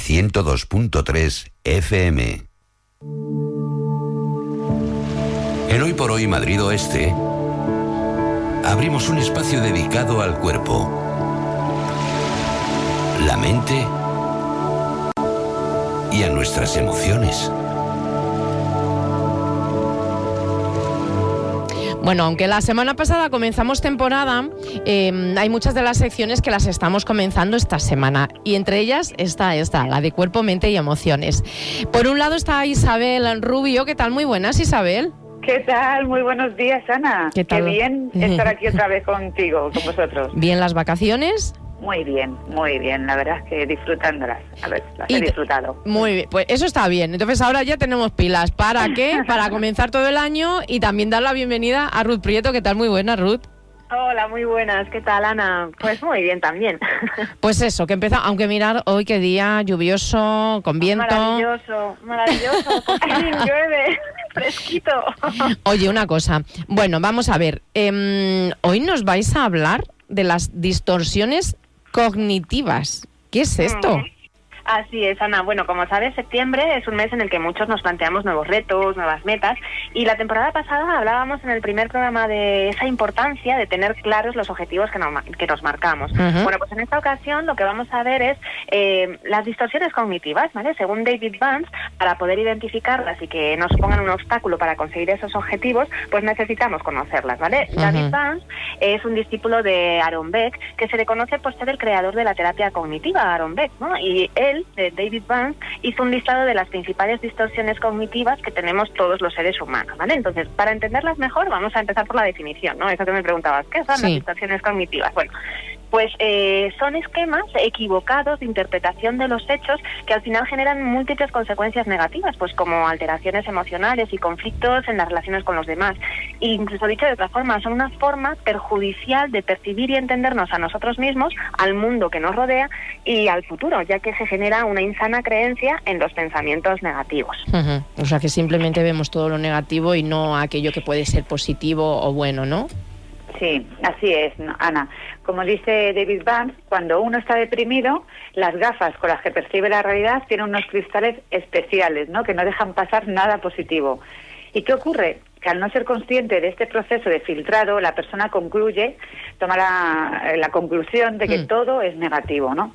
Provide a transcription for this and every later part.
102.3 FM. En Hoy por Hoy Madrid Oeste, abrimos un espacio dedicado al cuerpo, la mente y a nuestras emociones. Bueno, aunque la semana pasada comenzamos temporada, hay muchas de las secciones que las estamos comenzando esta semana. Y entre ellas está la de cuerpo, mente y emociones. Por un lado está Isabel Rubio. ¿Qué tal? Muy buenas, Isabel. ¿Qué tal? Muy buenos días, Ana. ¿Qué tal? Qué bien estar aquí otra vez contigo, con vosotros. ¿Bien las vacaciones? Muy bien, la verdad es que disfrutándolas. A ver, las he disfrutado. Muy bien, pues eso está bien. Entonces ahora ya tenemos pilas. ¿Para qué? Para comenzar todo el año y también dar la bienvenida a Ruth Prieto. ¿Qué tal? Muy buena, Ruth. Hola, muy buenas. ¿Qué tal, Ana? Pues muy bien también. Pues eso, que empieza, aunque mirar hoy qué día lluvioso, con viento. Maravilloso, por fin llueve, fresquito. Oye, una cosa. Bueno, vamos a ver. Hoy nos vais a hablar de las distorsiones cognitivas. ¿Qué es esto? Así es, Ana. Bueno, como sabes, septiembre es un mes en el que muchos nos planteamos nuevos retos, nuevas metas, y la temporada pasada hablábamos en el primer programa de esa importancia de tener claros los objetivos que nos marcamos. Bueno, pues en esta ocasión lo que vamos a ver es las distorsiones cognitivas, ¿vale? Según David Vance, para poder identificarlas y que no supongan un obstáculo para conseguir esos objetivos, pues necesitamos conocerlas, ¿vale? David Vance es un discípulo de Aaron Beck, que se le conoce por ser el creador de la terapia cognitiva, Aaron Beck, ¿no? Y él, David Vance, hizo un listado de las principales distorsiones cognitivas que tenemos todos los seres humanos, ¿vale? Entonces, para entenderlas mejor, vamos a empezar por la definición, ¿no? Eso que me preguntabas, ¿qué son las distorsiones cognitivas? Bueno, pues son esquemas equivocados de interpretación de los hechos que al final generan múltiples consecuencias negativas, pues como alteraciones emocionales y conflictos en las relaciones con los demás. E incluso dicho de otra forma, son una forma perjudicial de percibir y entendernos a nosotros mismos, al mundo que nos rodea y al futuro, ya que se genera una insana creencia en los pensamientos negativos. O sea que simplemente vemos todo lo negativo y no aquello que puede ser positivo o bueno, ¿no? Sí, así es, Ana. Como dice David Vance, cuando uno está deprimido, las gafas con las que percibe la realidad tienen unos cristales especiales, ¿no? Que no dejan pasar nada positivo. ¿Y qué ocurre? Que al no ser consciente de este proceso de filtrado, la persona toma la conclusión de que todo es negativo, ¿no?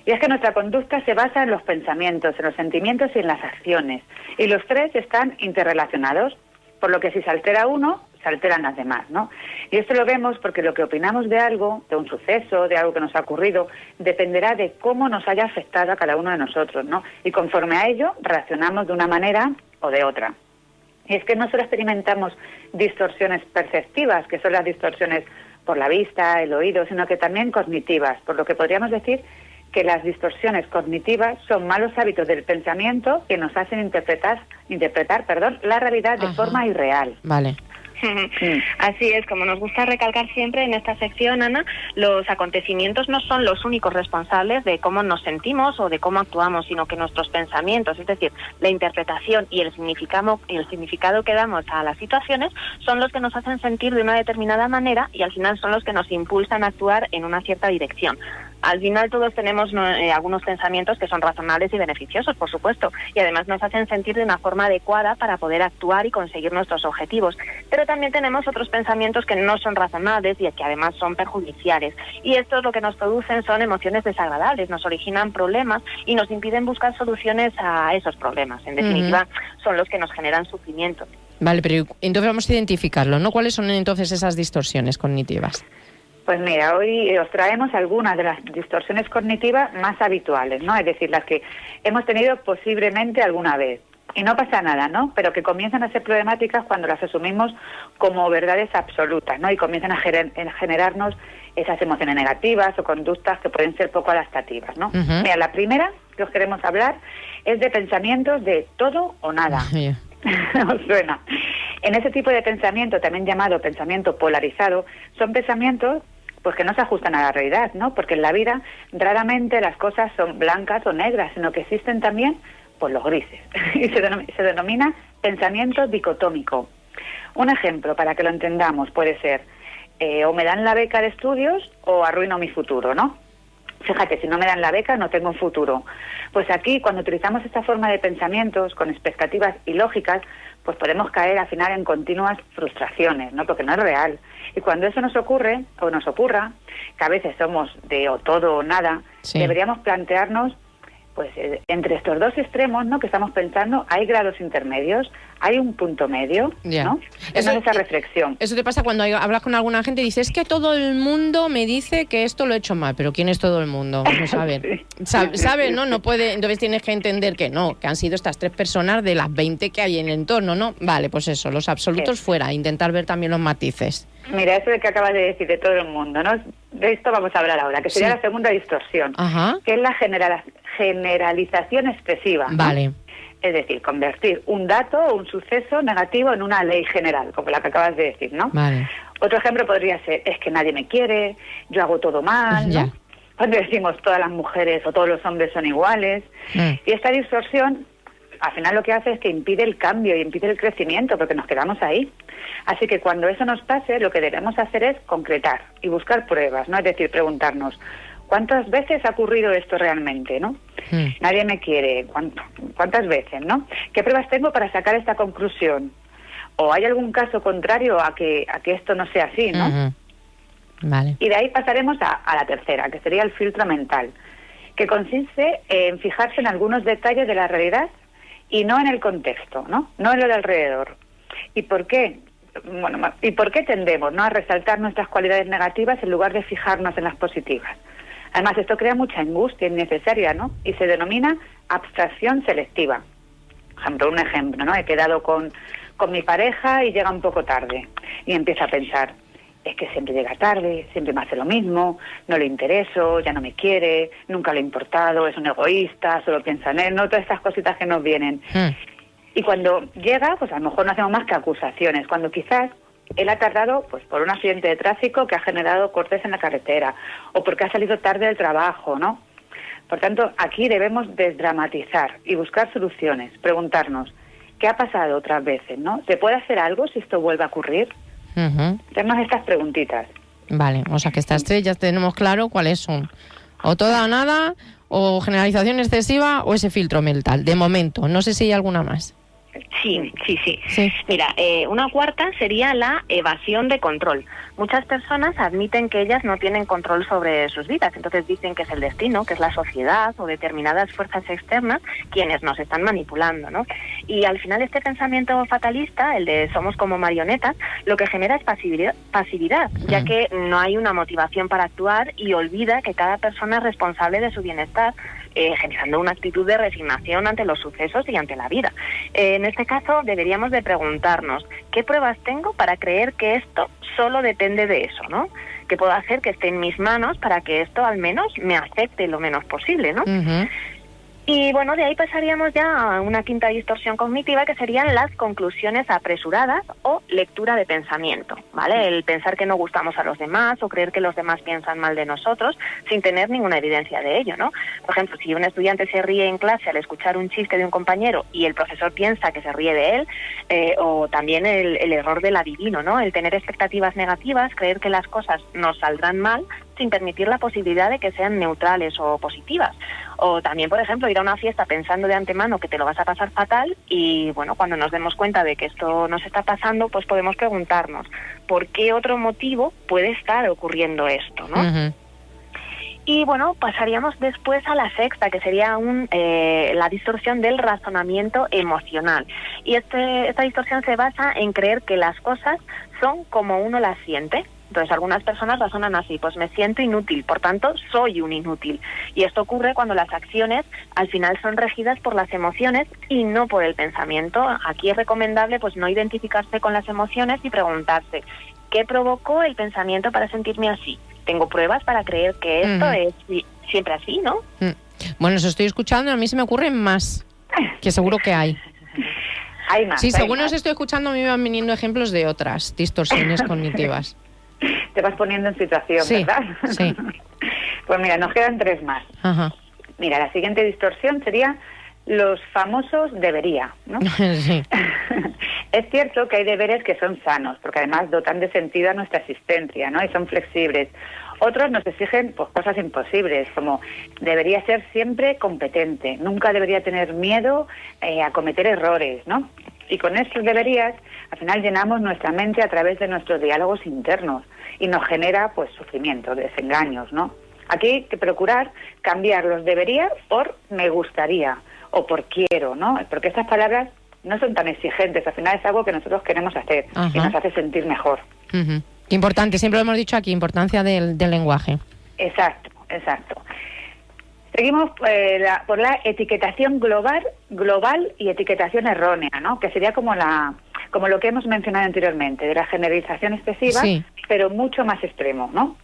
Y es que nuestra conducta se basa en los pensamientos, en los sentimientos y en las acciones. Y los tres están interrelacionados, por lo que si se altera uno, se alteran las demás, ¿no? Y esto lo vemos porque lo que opinamos de algo, de un suceso, de algo que nos ha ocurrido, dependerá de cómo nos haya afectado a cada uno de nosotros, ¿no? Y conforme a ello, reaccionamos de una manera o de otra. Y es que no solo experimentamos distorsiones perceptivas, que son las distorsiones por la vista, el oído, sino que también cognitivas, por lo que podríamos decir que las distorsiones cognitivas son malos hábitos del pensamiento que nos hacen interpretar la realidad de forma irreal. Vale. Así es, como nos gusta recalcar siempre en esta sección, Ana, los acontecimientos no son los únicos responsables de cómo nos sentimos o de cómo actuamos, sino que nuestros pensamientos, es decir, la interpretación y el significado que damos a las situaciones son los que nos hacen sentir de una determinada manera y al final son los que nos impulsan a actuar en una cierta dirección. Al final todos tenemos algunos pensamientos que son razonables y beneficiosos, por supuesto, y además nos hacen sentir de una forma adecuada para poder actuar y conseguir nuestros objetivos. Pero también tenemos otros pensamientos que no son razonables y que además son perjudiciales. Y estos lo que nos producen son emociones desagradables, nos originan problemas y nos impiden buscar soluciones a esos problemas. En definitiva, son los que nos generan sufrimiento. Vale, pero entonces vamos a identificarlo, ¿no? ¿Cuáles son entonces esas distorsiones cognitivas? Pues mira, hoy os traemos algunas de las distorsiones cognitivas más habituales, ¿no? Es decir, las que hemos tenido posiblemente alguna vez. Y no pasa nada, ¿no? Pero que comienzan a ser problemáticas cuando las asumimos como verdades absolutas, ¿no? Y comienzan a generarnos esas emociones negativas o conductas que pueden ser poco adaptativas, ¿no? Mira, la primera que os queremos hablar es de pensamientos de todo o nada. ¿Os suena? En ese tipo de pensamiento, también llamado pensamiento polarizado, son pensamientos pues que no se ajustan a la realidad, ¿no? Porque en la vida raramente las cosas son blancas o negras, sino que existen también pues los grises. Y se denomina pensamiento dicotómico. Un ejemplo, para que lo entendamos, puede ser o me dan la beca de estudios o arruino mi futuro, ¿no? Fíjate, si no me dan la beca no tengo futuro. Pues aquí, cuando utilizamos esta forma de pensamientos con expectativas ilógicas, pues podemos caer al final en continuas frustraciones, ¿no? Porque no es real. Y cuando eso nos ocurre, o nos ocurra, que a veces somos de o todo o nada, Sí. deberíamos plantearnos, pues entre estos dos extremos, ¿no?, que estamos pensando, hay grados intermedios, hay un punto medio, Ya. ¿no? Esa es esa reflexión. Eso te pasa cuando hablas con alguna gente y dices, es que todo el mundo me dice que esto lo he hecho mal, pero ¿quién es todo el mundo? Vamos a ver. ¿Sabe? ¿No? No puede, entonces tienes que entender que no, que han sido estas 3 personas de las 20 que hay en el entorno, ¿no? Vale, pues eso, los absolutos fuera, intentar ver también los matices. Mira, eso de que acabas de decir de todo el mundo, ¿no? De esto vamos a hablar ahora, que sería Sí. la segunda distorsión, Ajá. que es la generalización expresiva, ¿no? Vale. Es decir, convertir un dato o un suceso negativo en una ley general, como la que acabas de decir, ¿no? Vale. Otro ejemplo podría ser, es que nadie me quiere, yo hago todo mal, Ya. ¿no? Cuando decimos todas las mujeres o todos los hombres son iguales. Y esta distorsión, al final lo que hace es que impide el cambio y impide el crecimiento, porque nos quedamos ahí. Así que cuando eso nos pase, lo que debemos hacer es concretar y buscar pruebas, ¿no? Es decir, preguntarnos, ¿cuántas veces ha ocurrido esto realmente, no? Nadie me quiere, ¿cuántas veces, no? ¿Qué pruebas tengo para sacar esta conclusión? ¿O hay algún caso contrario a que esto no sea así, no? Ujú. Vale. Y de ahí pasaremos a la tercera, que sería el filtro mental, que consiste en fijarse en algunos detalles de la realidad y no en el contexto, ¿no? No en lo de alrededor. ¿Y por qué? Bueno, ¿y por qué tendemos, ¿no?, a resaltar nuestras cualidades negativas en lugar de fijarnos en las positivas? Además, esto crea mucha angustia innecesaria, ¿no? Y se denomina abstracción selectiva. Un ejemplo, ¿no? He quedado con mi pareja y llega un poco tarde. Y empiezo a pensar, es que siempre llega tarde, siempre me hace lo mismo, no le intereso, ya no me quiere, nunca le he importado, es un egoísta, solo piensa en él, ¿no? Todas estas cositas que nos vienen. Y cuando llega, pues a lo mejor no hacemos más que acusaciones, cuando quizás él ha tardado pues por un accidente de tráfico que ha generado cortes en la carretera, o porque ha salido tarde del trabajo, ¿no? Por tanto, aquí debemos desdramatizar y buscar soluciones, preguntarnos, ¿qué ha pasado otras veces, no? ¿Se puede hacer algo si esto vuelve a ocurrir? Tenemos estas preguntitas. Vale, o sea que estas 3 ya tenemos claro cuáles son. O toda o nada, o generalización excesiva, o ese filtro mental. De momento, no sé si hay alguna más. Sí. Sí. Mira, una cuarta sería la evasión de control. Muchas personas admiten que ellas no tienen control sobre sus vidas, entonces dicen que es el destino, que es la sociedad o determinadas fuerzas externas quienes nos están manipulando, ¿no? Y al final este pensamiento fatalista, el de somos como marionetas, lo que genera es pasividad, ya que no hay una motivación para actuar y olvida que cada persona es responsable de su bienestar, generando una actitud de resignación ante los sucesos y ante la vida. En este caso deberíamos de preguntarnos, ¿qué pruebas tengo para creer que esto solo depende de eso, ¿no? ¿Qué puedo hacer que esté en mis manos para que esto al menos me afecte lo menos posible, ¿no? Y bueno, de ahí pasaríamos ya a una quinta distorsión cognitiva, que serían las conclusiones apresuradas o lectura de pensamiento, ¿vale? El pensar que no gustamos a los demás o creer que los demás piensan mal de nosotros sin tener ninguna evidencia de ello, ¿no? Por ejemplo, si un estudiante se ríe en clase al escuchar un chiste de un compañero y el profesor piensa que se ríe de él, o también el error del adivino, ¿no? El tener expectativas negativas, creer que las cosas nos saldrán mal sin permitir la posibilidad de que sean neutrales o positivas. O también, por ejemplo, ir a una fiesta pensando de antemano que te lo vas a pasar fatal y, bueno, cuando nos demos cuenta de que esto nos está pasando, pues podemos preguntarnos ¿por qué otro motivo puede estar ocurriendo esto, no? Y bueno, pasaríamos después a la sexta, que sería la distorsión del razonamiento emocional. Y esta distorsión se basa en creer que las cosas son como uno las siente. Entonces, algunas personas razonan así, pues me siento inútil, por tanto, soy un inútil. Y esto ocurre cuando las acciones al final son regidas por las emociones y no por el pensamiento. Aquí es recomendable pues no identificarse con las emociones y preguntarse, ¿qué provocó el pensamiento para sentirme así? Tengo pruebas para creer que esto es siempre así, ¿no? Bueno, eso estoy escuchando, a mí se me ocurren más, que seguro que hay. Hay más. Sí, hay según más. os estoy escuchando, a mí me van viniendo ejemplos de otras distorsiones cognitivas. Te vas poniendo en situación, Sí, ¿verdad? sí. Pues mira, nos quedan 3 más. Ajá. Mira, la siguiente distorsión sería los famosos debería, ¿no? Sí. Es cierto que hay deberes que son sanos, porque además dotan de sentido a nuestra existencia, ¿no? Y son flexibles. Otros nos exigen pues cosas imposibles, como debería ser siempre competente, nunca debería tener miedo a cometer errores, ¿no? Y con estos deberías, al final llenamos nuestra mente a través de nuestros diálogos internos y nos genera pues sufrimiento, desengaños, ¿no? Aquí hay que procurar cambiar los debería por me gustaría o por quiero, ¿no? Porque estas palabras no son tan exigentes, al final es algo que nosotros queremos hacer y nos hace sentir mejor. Importante, siempre lo hemos dicho aquí, importancia del lenguaje. Exacto. Seguimos por la etiquetación global y etiquetación errónea, ¿no? Que sería como lo que hemos mencionado anteriormente, de la generalización excesiva, sí, pero mucho más extremo, ¿no?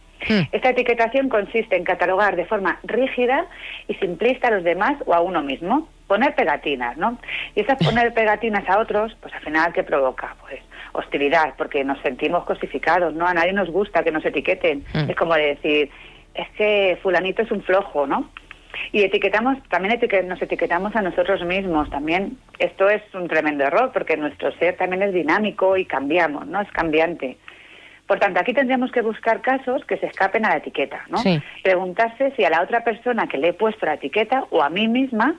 Esta etiquetación consiste en catalogar de forma rígida y simplista a los demás o a uno mismo, poner pegatinas, ¿no? Y esas poner pegatinas a otros, pues al final, ¿qué provoca? Pues hostilidad, porque nos sentimos cosificados, ¿no? A nadie nos gusta que nos etiqueten. Es como decir, es que fulanito es un flojo, ¿no? Y nos etiquetamos a nosotros mismos también. Esto es un tremendo error, porque nuestro ser también es dinámico y cambiamos, ¿no? Es cambiante. Por tanto, aquí tendríamos que buscar casos que se escapen a la etiqueta, ¿no? Sí. Preguntarse si a la otra persona que le he puesto la etiqueta o a mí misma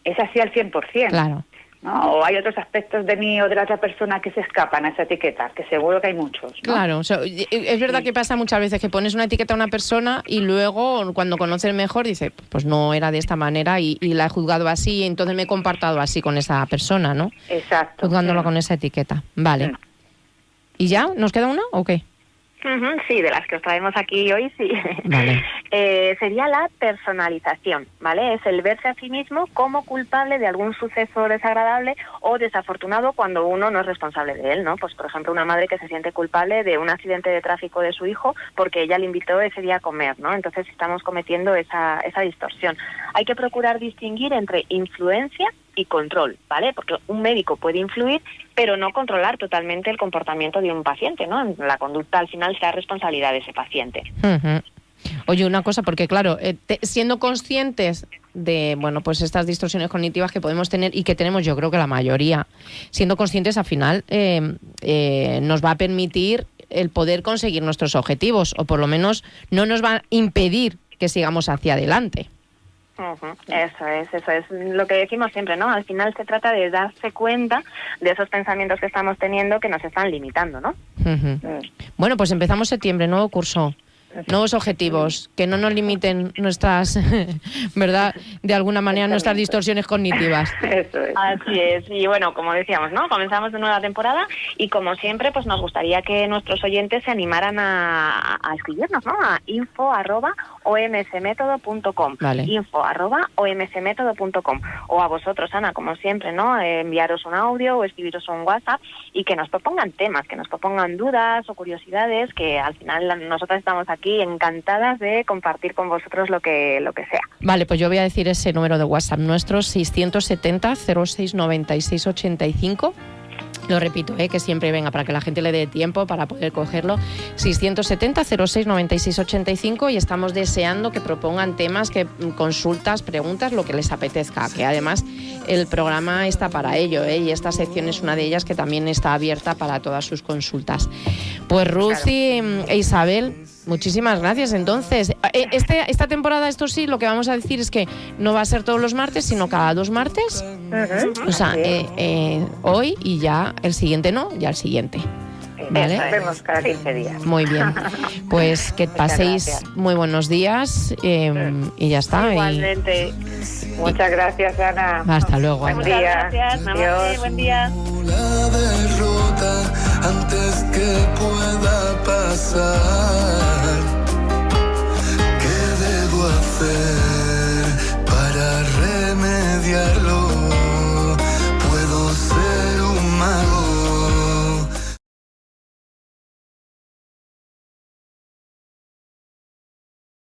es así al 100%. Claro. ¿No? O hay otros aspectos de mí o de la otra persona que se escapan a esa etiqueta, que seguro que hay muchos, ¿no? Claro, es verdad que pasa muchas veces que pones una etiqueta a una persona y luego cuando conoces mejor dices, pues no era de esta manera y la he juzgado así y entonces me he comportado así con esa persona, ¿no? Exacto. Juzgándolo con esa etiqueta. Vale. ¿Y ya? ¿Nos queda una o qué? Sí, de las que os traemos aquí hoy, sí. Vale. Sería la personalización, ¿vale? Es el verse a sí mismo como culpable de algún suceso desagradable o desafortunado cuando uno no es responsable de él, ¿no? Pues, por ejemplo, una madre que se siente culpable de un accidente de tráfico de su hijo porque ella le invitó ese día a comer, ¿no? Entonces estamos cometiendo esa distorsión. Hay que procurar distinguir entre influencia y control, ¿vale? Porque un médico puede influir, pero no controlar totalmente el comportamiento de un paciente, ¿no? La conducta al final será responsabilidad de ese paciente. Oye, una cosa, porque claro, siendo conscientes de, bueno, pues estas distorsiones cognitivas que podemos tener y que tenemos, yo creo que la mayoría, siendo conscientes al final nos va a permitir el poder conseguir nuestros objetivos, o por lo menos no nos va a impedir que sigamos hacia adelante. Eso es lo que decimos siempre, ¿no? Al final se trata de darse cuenta de esos pensamientos que estamos teniendo que nos están limitando, ¿no? Bueno, pues empezamos septiembre, nuevo curso, nuevos objetivos, que no nos limiten nuestras, ¿verdad? De alguna manera nuestras distorsiones cognitivas. Eso es. Así es. Y bueno, como decíamos, ¿no? Comenzamos de nueva temporada y como siempre, pues nos gustaría que nuestros oyentes se animaran a escribirnos, ¿no? A info@omsmetodo.com. Vale. info@omsmetodo.com. O a vosotros, Ana, como siempre, ¿no? Enviaros un audio o escribiros un WhatsApp y que nos propongan temas, que nos propongan dudas o curiosidades, que al final nosotras estamos aquí encantadas de compartir con vosotros lo que sea. Vale, pues yo voy a decir ese número de WhatsApp nuestro, 670 06 96 85. Lo repito, que siempre venga para que la gente le dé tiempo para poder cogerlo. 670 06 96 85 y estamos deseando que propongan temas, que consultas, preguntas, lo que les apetezca, que además el programa está para ello, y esta sección es una de ellas que también está abierta para todas sus consultas. Pues Ruth e Isabel, muchísimas gracias. Entonces, esta temporada, esto sí, lo que vamos a decir es que no va a ser todos los martes, sino cada 2 martes. O sea, hoy y ya el siguiente no, ya el siguiente. ¿Vale? Nos vemos cada 15 días. Muy bien. Pues que paséis muy buenos días y ya está. Igualmente. Muchas gracias, Ana. Hasta luego. Buen día. Gracias. Namaste, buen día. La derrota antes que pueda pasar. ¿Qué debo hacer?